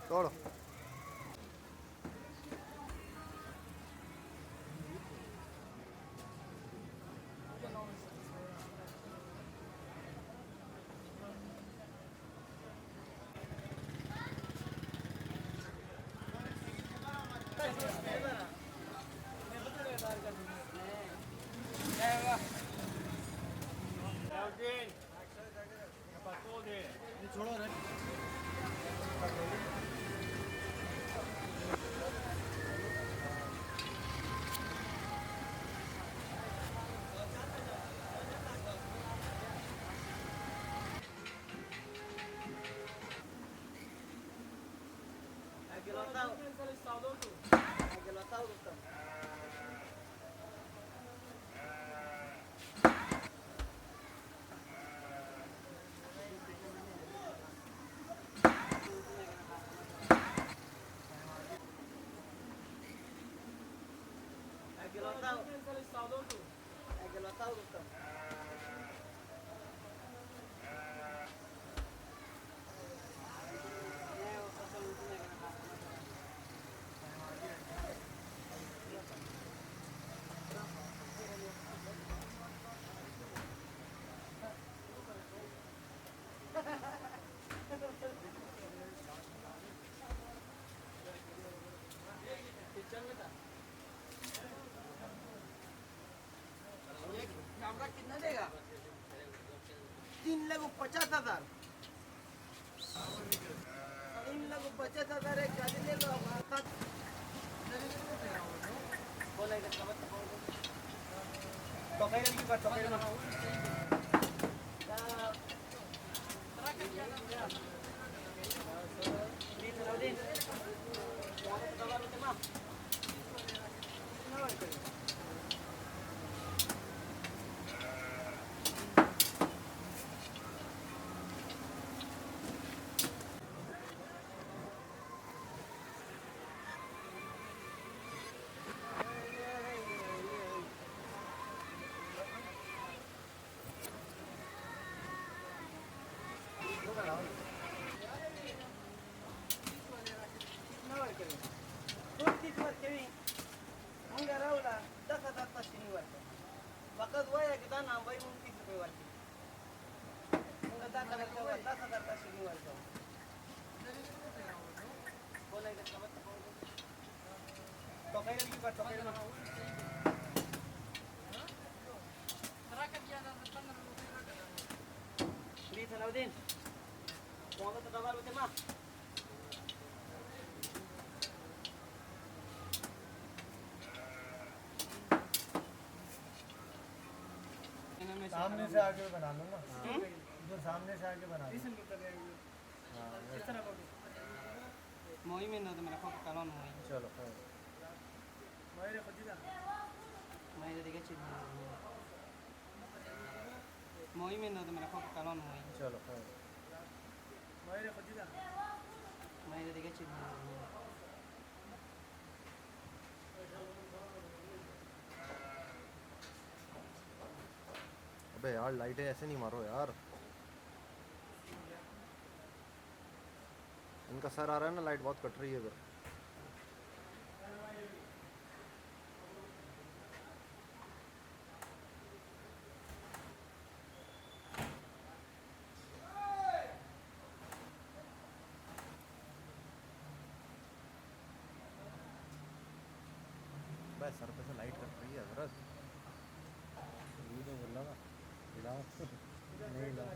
तोड़ कैमरा कितना देगा? 3,50,000। 3,50,000 एक गाड़ी ले लो। वक्त हुआ है कितना नाम भाई 29 रुपये वाली 10,000 का शनिवार का बोला इधर समझ तो कहीं नहीं पर तो कहीं ना प्लीज अलाउद्दीन कौन सा दवा लेते मां सामने से आगे बना लो ना जो सामने से आगे बना लो मोई में ना तो मेरा फोटो काला ना चलो मैं देखा चीज मोई में ना तो मेरा फोटो काला ना चलो मैं देखा चीज अबे यार लाइटें ऐसे नहीं मारो यार इनका सर आ रहा है ना लाइट बहुत कट रही है इधर बस सर पे से लाइट कट रही है हजरत वीडियो बोल रहा हिलाओ नहीं हिलाओ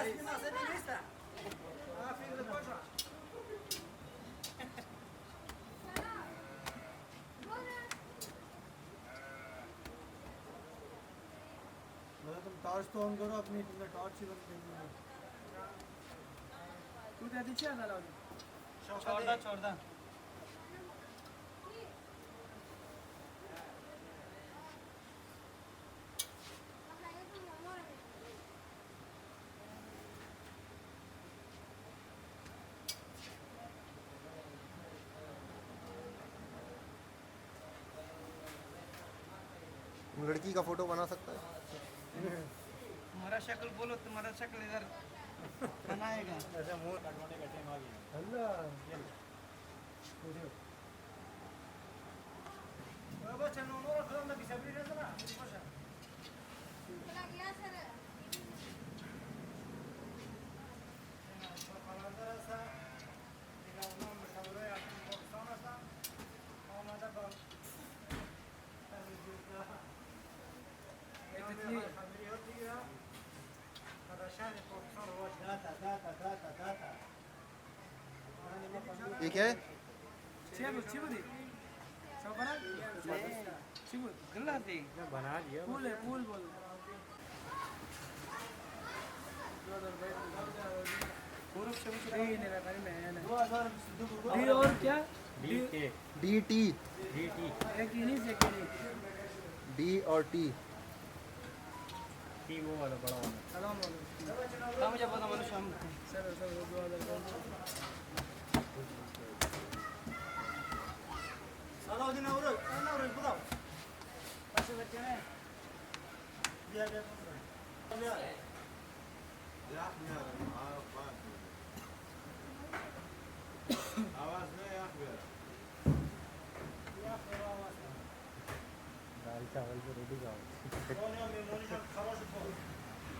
मतलब तुम टॉर्च तो ऑन करो अपनी, तुमने टॉर्च ही बंद कर दी। तू त्या तिची आला लावली छोड़ दा लड़की का फोटो बना सकता है। तुम्हारा शक्ल बोलो, तुम्हारा शक्ल इधर बनाएगा। ऐसा मुंह कटवाने का टाइम आ गया। अल्लाह बाबा चलो नो खलम ना बिसबरी रहता ना खुश है चला गया सर फलांदर ऐसा निकालना मशवरे आपको पाकिस्तान ऐसा और मतलब इतनी खबरी होती है कदाशान पाकिस्तान हुआ दाता ये क्या है? चिबुदी सब बना चिबुद गल्ला थी बना दिया फूल है, फूल बोल पूरब से नहीं मेरा भाई मैं डी और क्या डी टी डी टी एक ही नहीं से डी और टी। टी वो वाला बड़ा वाला सलाम वालेकुम काम जब पता मालूम शाम सर दुआ हेलो दिन और बताओ कैसे बच्चे ने दिया गया आवाज नहीं आ गया दाल चावल की रोटी खाओ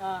हां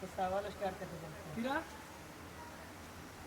तो सवाल स्टार्ट करते हैं फिर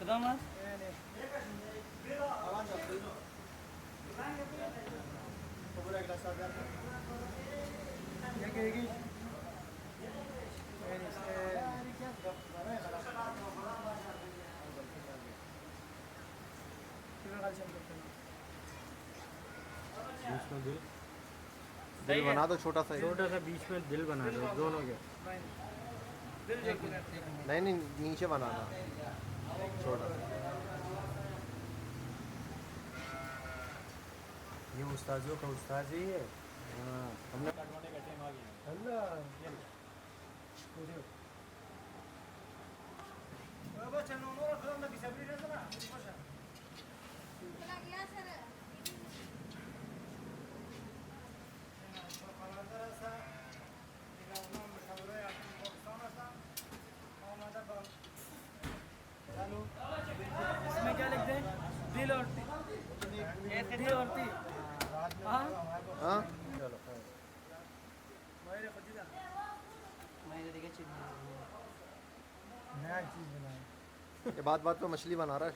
कदम बीच में दिल दिल बना दो छोटा सा। छोटा सा बीच में दिल बना दो दोनों के नहीं नहीं नीचे बनाना छोटा। ये उस्तादियों का उस्ताद ही है। हाँ हमने कटवाने का टाइम आ गया। अल्लाह बाबा चलो नो खलम ना बिसबरी रहता ना खुश है चला गया सर फलांदर ऐसा निकालना मशवरे आपको पाकिस्तान ऐसा और मतलब चलो इसमें क्या लिखते हैं दिल और ती दिल और ती हाँ हाँ चलो मेरे खुदा मैंने देखा चीज नया चीज़ बनाए। ये बात बात पे मछली बना रहा है।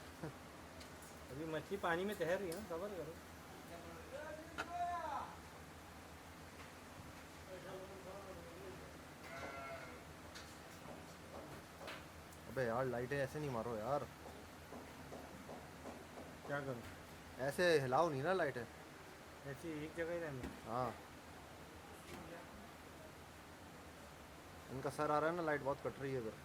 अभी मछली पानी में तैर रही है, सबर करो। अबे यार लाइटें ऐसे नहीं मारो यार, क्या करूँ? ऐसे हिलाओ नहीं ना लाइटें। ऐसी एक जगह ही रहना। हाँ इनका सर आ रहा है ना, लाइट बहुत कट रही है इधर।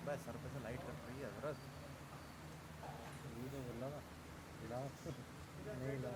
बस सर पे से लाइट कट रही है हजरत। ये तो बोल रहा हिलाओ नहीं हिलाओ।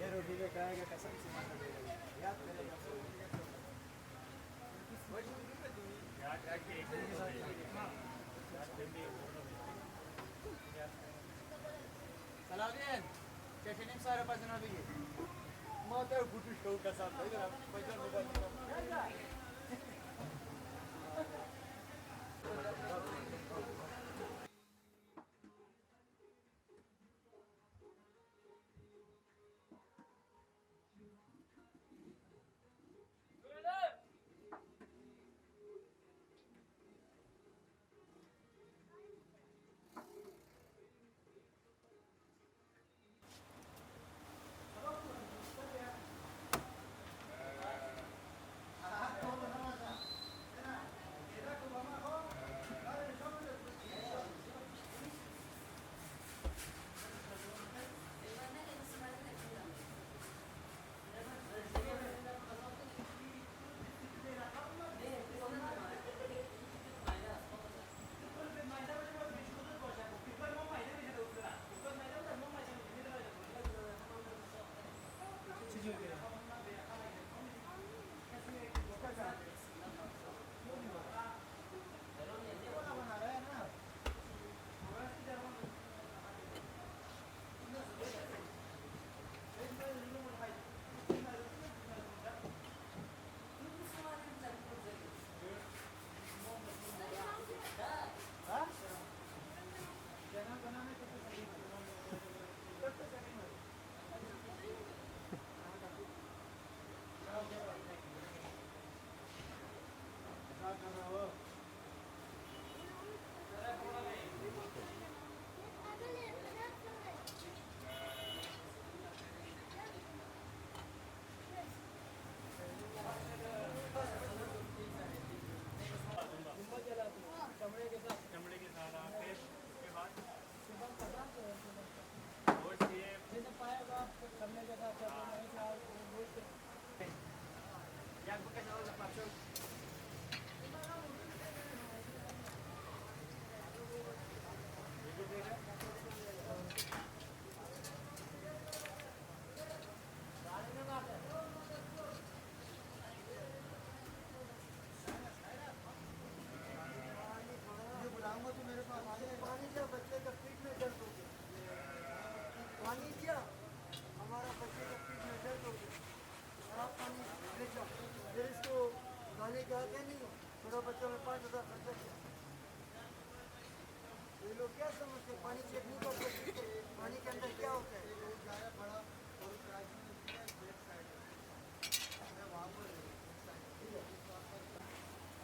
ये रोटी पे खाएगा कसम से याद करेगा Salamin, çeşinim sarı bazına bir git. Mata kutu şov kasap. Baycar mı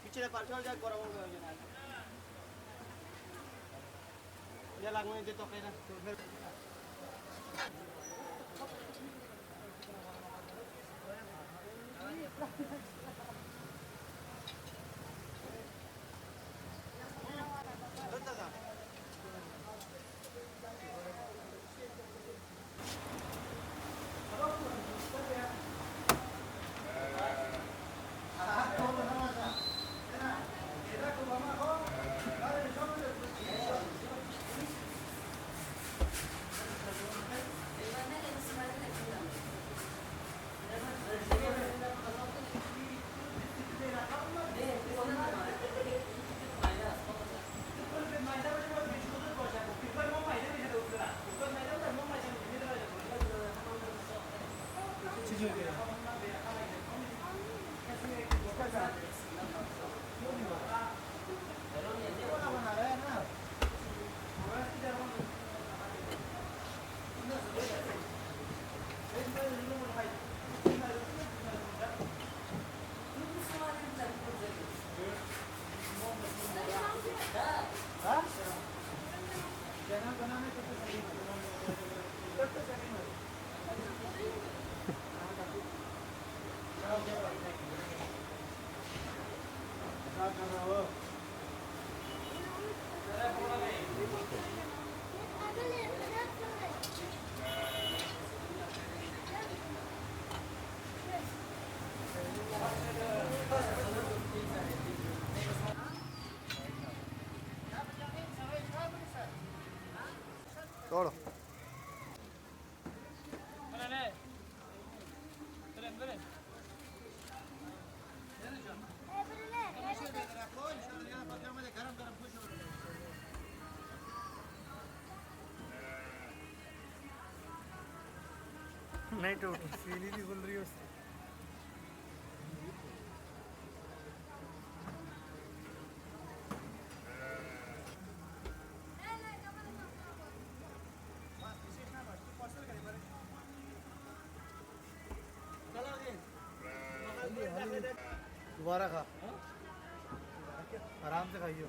पिछले पार्सल जाके करा होगा ये लागने दे तो फिर बनाने नहीं टूटी, सीली भी खुल रही है उससे। दोबारा खा, आराम से खाइयो।